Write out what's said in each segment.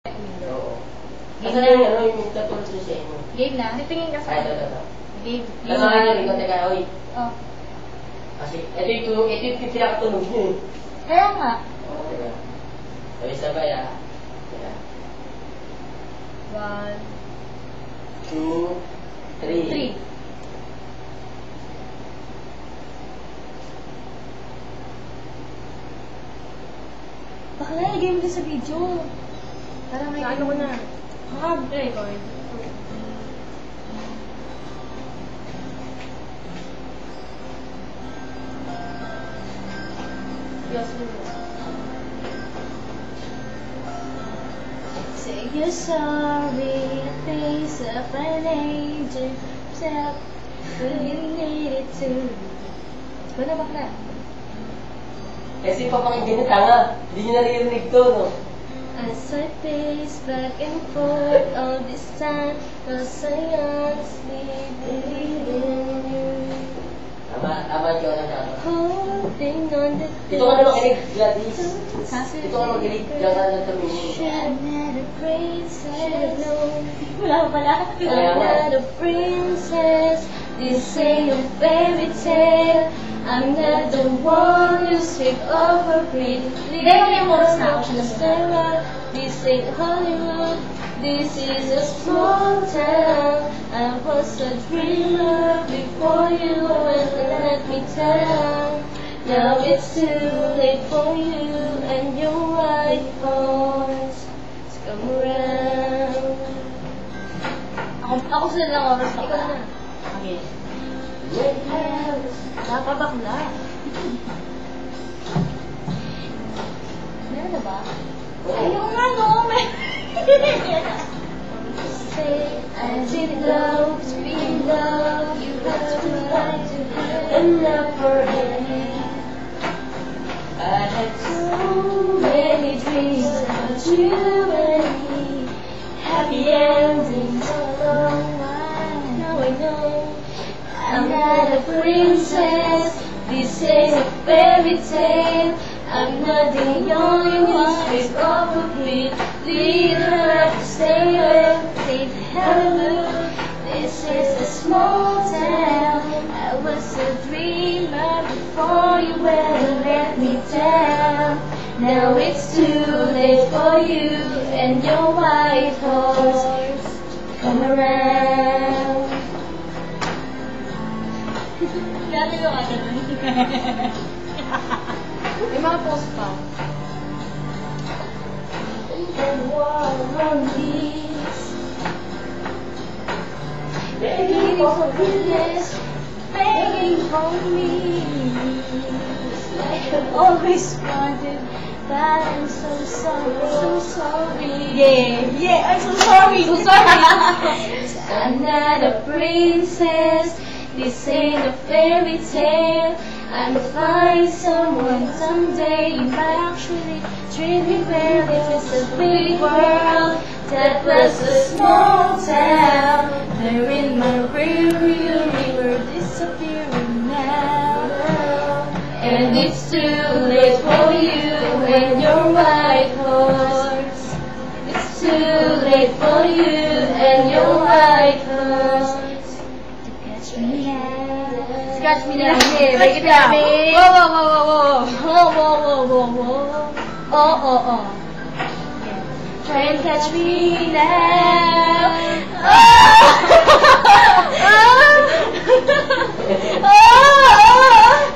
Oo. Kasi yung ano, yung katulad sa inyo. Game na? Titingin ka sa... Ay, ito. Game. Kasi nga rin ko, teka, oy. Oh. Kasi, ito yung pinakatunog nyo eh. Kaya nga. Oo, teka. So, sabay ah. Teka. 1, 2, 3. 3. Baka nalagay mo din sa video. Para may... Ano ko na? Record. Yes, Say you're sorry, the face of an angel, step, but you needed to. Wala bakla. Kasi papakinggan niyo tanga. Hindi niyo naririnig to, no? As I pace back and forth all this time, cause I honestly believe in you. Tama yun ang tama. Holding on the Dito ka na makinig, Gladys. Ha? Dito ka makinig, diyan ka na tumingin. I'm not a princess. Wala pa pala. Kaya I'm nga. not a princess. This ain't a fairy tale. I'm not the one you skip over pretty. This ain't Hollywood. This is a small town. I was a dreamer before you went and let me down. Now it's too late for you and your white horse to come around. Ako sila lang oras ako na. Okay. Napabakla. Meron na ba? Ayaw nga no. Say I didn't love, scream love. You got to fight to and love for him. I had so many dreams about you and me. Happy endings along the line. Now I know I'm not a princess. This ain't a fairy tale. I'm not the only one who's off a bit. Leader have to stay away. Say hallelujah. This is a small town. I was a dreamer before you ever let me down. Now it's too late for you and your white horse. Come around. Dati yung ano nun. May mga post pa. And war on these. Begging for forgiveness, begging for me. Like I've always wanted, but I'm so sorry. Yeah, I'm so sorry. I'm not a princess. This ain't a fairy tale. I'm find someone someday. You might actually treat me well. If it's a big world, that was a small town. They're in my rearview mirror, disappearing now. And it's too late for you and your white horse. It's too late for you and your white horse to catch me now. Catch me now. Yeah, Break it down. Whoa. Oh. Try and catch me now.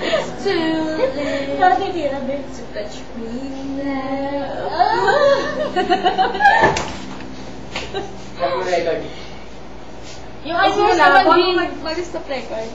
It's too late to catch me now. Record. Yung ano na, huwag mo mag-stop record.